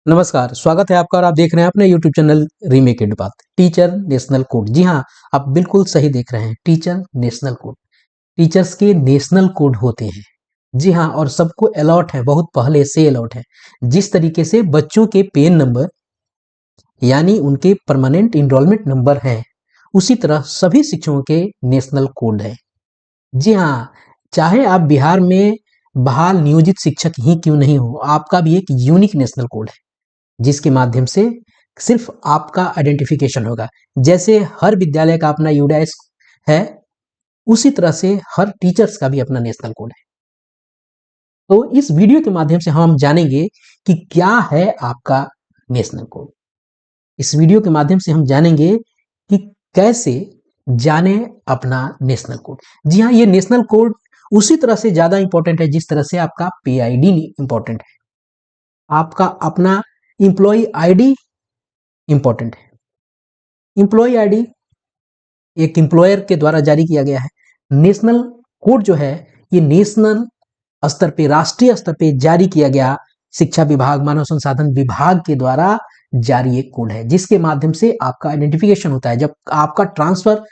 नमस्कार, स्वागत है आपका और आप देख रहे हैं अपने YouTube चैनल रीमेक बात टीचर नेशनल कोड। जी हाँ, आप बिल्कुल सही देख रहे हैं। टीचर नेशनल कोड, टीचर्स के नेशनल कोड होते हैं। जी हाँ, और सबको अलॉट है, बहुत पहले से अलॉट है। जिस तरीके से बच्चों के पेन नंबर यानी उनके परमानेंट इनरोलमेंट नंबर हैं, उसी तरह सभी शिक्षकों के नेशनल कोड है। जी हाँ, चाहे आप बिहार में बहाल नियोजित शिक्षक ही क्यों नहीं हो, आपका भी एक यूनिक नेशनल कोड है, जिसके माध्यम से सिर्फ आपका आइडेंटिफिकेशन होगा। जैसे हर विद्यालय का अपना यूडाइस है, उसी तरह से हर टीचर्स का भी अपना नेशनल कोड है। तो इस वीडियो के माध्यम से हम जानेंगे कि क्या है आपका नेशनल कोड। इस वीडियो के माध्यम से हम जानेंगे कि कैसे जाने अपना नेशनल कोड। जी हाँ, ये नेशनल कोड उसी तरह से ज्यादा इंपॉर्टेंट है जिस तरह से आपका पीआईडी इंपॉर्टेंट है। आपका अपना इंप्लॉय आईडी इंपॉर्टेंट है। इंप्लॉय आईडी एक एम्प्लॉयर के द्वारा जारी किया गया है। नेशनल कोड जो है, ये नेशनल स्तर पे, राष्ट्रीय स्तर पे जारी किया गया शिक्षा विभाग, मानव संसाधन विभाग के द्वारा जारी एक कोड है, जिसके माध्यम से आपका आइडेंटिफिकेशन होता है। जब आपका ट्रांसफर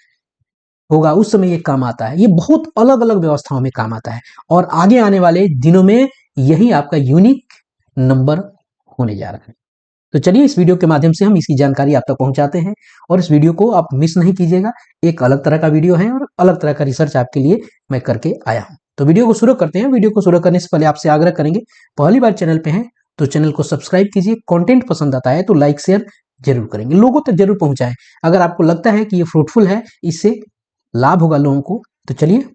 होगा उस समय ये काम आता है। ये बहुत अलग अलग व्यवस्थाओं में काम आता है और आगे आने वाले दिनों में यही आपका यूनिक नंबर होने जा रहा है। तो चलिए इस वीडियो के माध्यम से हम इसकी जानकारी आप तक पहुंचाते हैं और इस वीडियो को आप मिस नहीं कीजिएगा। एक अलग तरह का वीडियो है और अलग तरह का रिसर्च आपके लिए मैं करके आया हूं। तो वीडियो को शुरू करते हैं। वीडियो को शुरू करने से पहले आपसे आग्रह करेंगे, पहली बार चैनल पे हैं तो चैनल को सब्सक्राइब कीजिए। कंटेंट पसंद आता है तो लाइक शेयर जरूर करेंगे, लोगों तक जरूर पहुंचाएं। अगर आपको लगता है कि ये फ्रूटफुल है, इससे लाभ होगा लोगों को, तो चलिए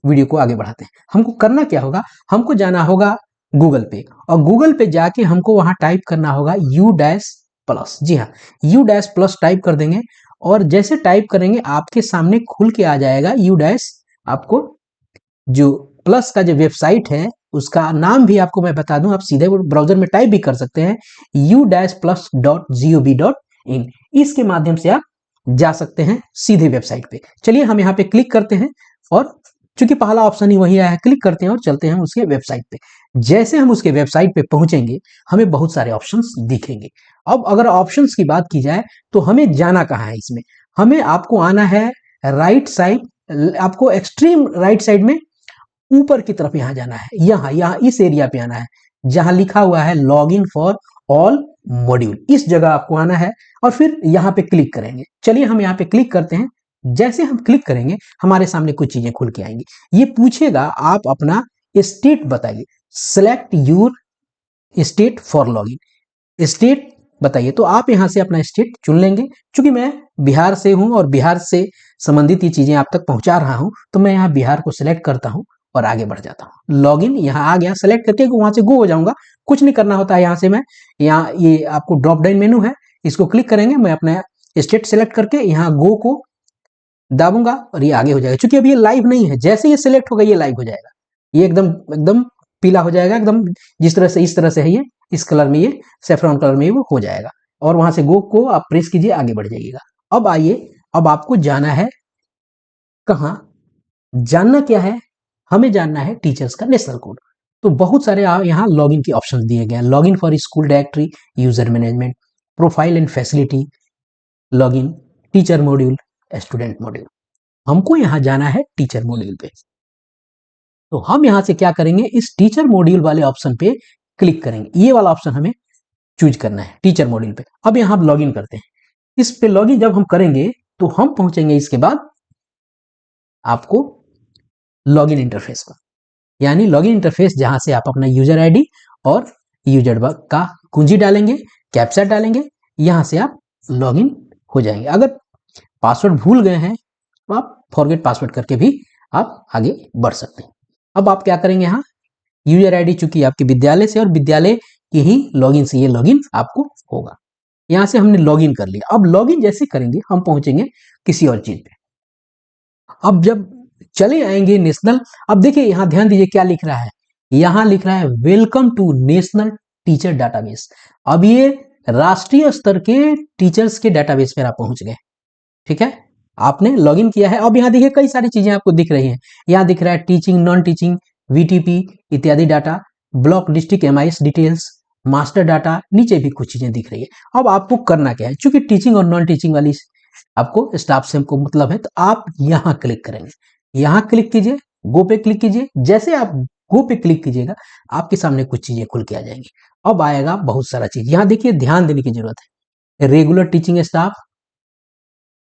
वीडियो को आगे बढ़ाते हैं। हमको करना क्या होगा, हमको जाना होगा गूगल पे और गूगल पे जाके हमको वहां टाइप करना होगा U-+। जी हाँ, U-+ टाइप कर देंगे और जैसे टाइप करेंगे आपके सामने खुल के आ जाएगा U-। आपको जो प्लस का जो वेबसाइट है उसका नाम भी आपको मैं बता दूं, आप सीधे ब्राउजर में टाइप भी कर सकते हैं, U-+.gov.in। इसके माध्यम से आप जा सकते हैं सीधे वेबसाइट पे। चलिए हम यहाँ पे क्लिक करते हैं और चूंकि पहला ऑप्शन ही वही आया है, क्लिक करते हैं और चलते हैं उसके वेबसाइट पे। जैसे हम उसके वेबसाइट पे पहुंचेंगे हमें बहुत सारे ऑप्शंस दिखेंगे। अब अगर ऑप्शंस की बात की जाए तो हमें जाना कहाँ है इसमें, हमें आपको आना है राइट साइड, आपको एक्सट्रीम राइट साइड में ऊपर की तरफ यहाँ जाना है। यहाँ इस एरिया पे आना है जहां लिखा हुआ है log in for all module. इस जगह आपको आना है और फिर यहाँ पे क्लिक करेंगे। चलिए हम यहाँ पे क्लिक करते हैं। जैसे हम क्लिक करेंगे हमारे सामने कुछ चीजें खुल के आएंगी। ये पूछेगा आप अपना स्टेट बताइए, select your state for login, state बताइए। तो आप यहाँ से अपना स्टेट चुन लेंगे। चूंकि मैं बिहार से हूं और बिहार से संबंधित ये चीजें आप तक पहुंचा रहा हूं, तो मैं यहाँ बिहार को सिलेक्ट करता हूं और आगे बढ़ जाता हूँ। लॉगिन यहाँ आ गया, सेलेक्ट करके वहां से गो हो जाऊंगा। कुछ नहीं करना होता है। यहाँ से मैं यहाँ ये आपको ड्रॉप डाउन मेनू है, इसको क्लिक करेंगे, मैं अपना स्टेट सेलेक्ट करके यहाँ गो को दाबूंगा और ये आगे हो जाएगा। क्योंकि अभी ये लाइव नहीं है, जैसे ये सिलेक्ट होगा ये लाइव हो जाएगा। ये एकदम एकदम पीला हो जाएगा, एकदम जिस तरह से इस तरह से है, ये इस कलर में, ये सेफ्रॉन कलर में वो हो जाएगा और वहां से गो को आप प्रेस कीजिए, आगे बढ़ जाइएगा। अब आइए, अब आपको जाना है कहां, जानना क्या है, हमें जानना है टीचर्स का नेशनल कोड। तो बहुत सारे यहाँ लॉगिन के ऑप्शन दिए गए हैं। Login for school directory, user management, profile and facility, login, teacher module, student module. हमको यहाँ जाना है टीचर मॉड्यूल पे। तो हम यहाँ से क्या करेंगे, इस टीचर मॉड्यूल वाले ऑप्शन पे क्लिक करेंगे। ये वाला ऑप्शन हमें चूज करना है टीचर मॉड्यूल पे। अब यहाँ हम लॉगिन करते हैं। इस पे लॉगिन जब हम करेंगे तो हम पहुंचेंगे इसके बाद आपको लॉगिन इंटरफेस पर, यानी लॉगिन इंटरफेस जहां से आप अपना यूजर आईडी और यूजर का कुंजी डालेंगे, कैप्चा डालेंगे, यहां से आप लॉगिन हो जाएंगे। अगर पासवर्ड भूल गए हैं तो आप फॉरगेट पासवर्ड करके भी आप आगे बढ़ सकते हैं। अब आप क्या करेंगे, यहाँ यूजर आईडी चूंकि आपके विद्यालय से और विद्यालय के ही लॉगिन से ये लॉगिन आपको होगा। यहां से हमने लॉगिन कर लिया। अब लॉगिन जैसे करेंगे हम पहुंचेंगे किसी और चीज पे। अब जब चले आएंगे नेशनल, अब देखिए यहाँ ध्यान दीजिए क्या लिख रहा है, यहाँ लिख रहा है welcome to national teacher database. अब ये राष्ट्रीय स्तर के टीचर्स के डाटाबेस पर आप पहुंच गए। ठीक है, आपने लॉगिन किया है। अब यहाँ देखिए कई सारी चीजें आपको दिख रही हैं। यहाँ दिख रहा है टीचिंग, नॉन टीचिंग, VTP इत्यादि data, block district MIS details, master data, नीचे भी कुछ चीजें दिख रही है। अब आपको करना क्या है, चूंकि टीचिंग और नॉन टीचिंग वाली आपको स्टाफ से हमको मतलब है, तो आप यहां क्लिक करेंगे, यहां क्लिक कीजिए, गो पे क्लिक कीजिए। जैसे आप गो पे क्लिक कीजिएगा आपके सामने कुछ चीजें खुल के आ जाएंगी। अब आएगा बहुत सारा चीज, यहां देखिए ध्यान देने की जरूरत है। रेगुलर टीचिंग स्टाफ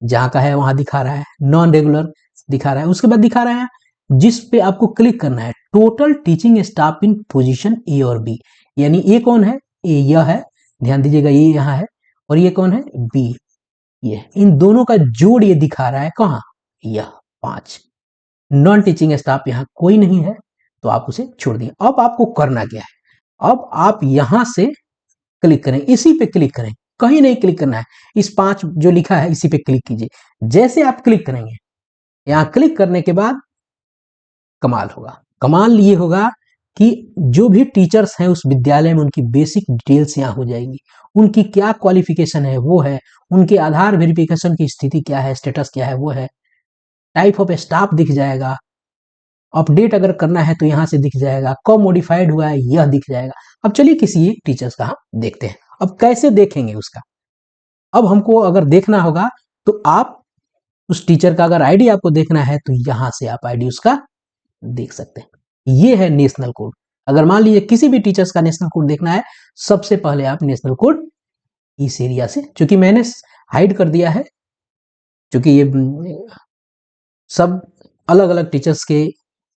जहां का है वहां दिखा रहा है, नॉन रेगुलर दिखा रहा है, उसके बाद दिखा रहा है जिस पे आपको क्लिक करना है total teaching staff in position A और बी। यानी ये कौन है, ए यह है, ध्यान दीजिएगा ये यहाँ है, और ये कौन है, बी, ये इन दोनों का जोड़ ये दिखा रहा है कहाँ, यह 5। नॉन टीचिंग स्टाफ यहाँ कोई नहीं है तो आप उसे छोड़ दिए। अब आपको करना क्या है, अब आप यहां से क्लिक करें, इसी पे क्लिक करें, कहीं नहीं क्लिक करना है, इस 5 जो लिखा है इसी पे क्लिक कीजिए। जैसे आप क्लिक करेंगे, यहां क्लिक करने के बाद कमाल होगा। कमाल ये होगा कि जो भी टीचर्स हैं उस विद्यालय में उनकी बेसिक डिटेल्स यहाँ हो जाएंगी, उनकी क्या क्वालिफिकेशन है वो है, उनके आधार वेरिफिकेशन की स्थिति क्या है, स्टेटस क्या है वो है, टाइप ऑफ स्टाफ दिख जाएगा, अपडेट अगर करना है तो यहाँ से दिख जाएगा, कब मॉडिफाइड हुआ है यह दिख जाएगा। अब चलिए किसी एक टीचर्स का हम देखते हैं। अब कैसे देखेंगे उसका, अब हमको अगर देखना होगा तो आप उस टीचर का अगर आईडी आपको देखना है तो यहां से आप आईडी उसका देख सकते हैं। ये है नेशनल कोड। अगर मान लीजिए किसी भी टीचर्स का नेशनल कोड देखना है, सबसे पहले आप नेशनल कोड इस एरिया से, चूंकि मैंने हाइड कर दिया है, क्योंकि ये सब अलग अलग टीचर्स के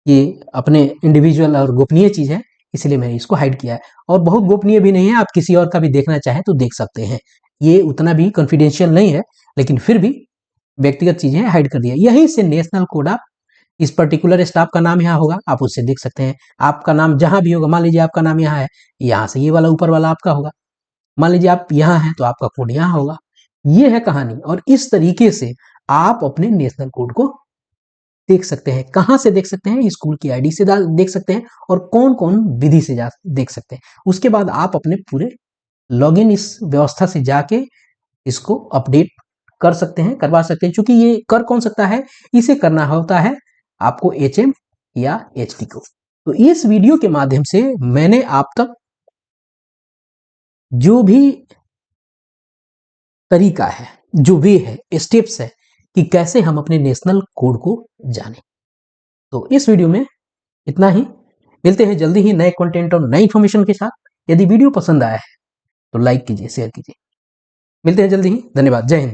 ये अपने इंडिविजुअल और गोपनीय चीज है, इसलिए मैंने इसको हाइड किया है। और बहुत गोपनीय भी नहीं है, आप किसी और का भी देखना चाहें तो देख सकते हैं, ये उतना भी कॉन्फिडेंशियल नहीं है, लेकिन फिर भी व्यक्तिगत चीजें हाइड कर दिया। यहीं से नेशनल कोड आप, इस पर्टिकुलर स्टाफ का नाम यहाँ होगा आप उससे देख सकते हैं, आपका नाम जहां भी होगा, मान लीजिए आपका नाम यहाँ है, यहाँ से ये वाला ऊपर वाला आपका होगा, मान लीजिए आप यहाँ हैं तो आपका कोड यहाँ होगा। ये है कहानी, और इस तरीके से आप अपने नेशनल कोड को देख सकते हैं। कहां से देख सकते हैं, स्कूल की आईडी से देख सकते हैं, और कौन कौन विधि से देख सकते हैं। उसके बाद आप अपने पूरे लॉगिन इस व्यवस्था से जाके इसको अपडेट कर सकते हैं, करवा सकते हैं। चूंकि ये कर कौन सकता है, इसे करना होता है आपको HM या HD को। तो इस वीडियो के माध्यम से मैंने आप तक जो भी तरीका है, जो वे है, स्टेप्स है कि कैसे हम अपने नेशनल कोड को जानें। तो इस वीडियो में इतना ही, मिलते हैं जल्दी ही नए कंटेंट और नई इंफॉर्मेशन के साथ। यदि वीडियो पसंद आया है तो लाइक कीजिए, शेयर कीजिए। मिलते हैं जल्दी ही, धन्यवाद, जय हिंद।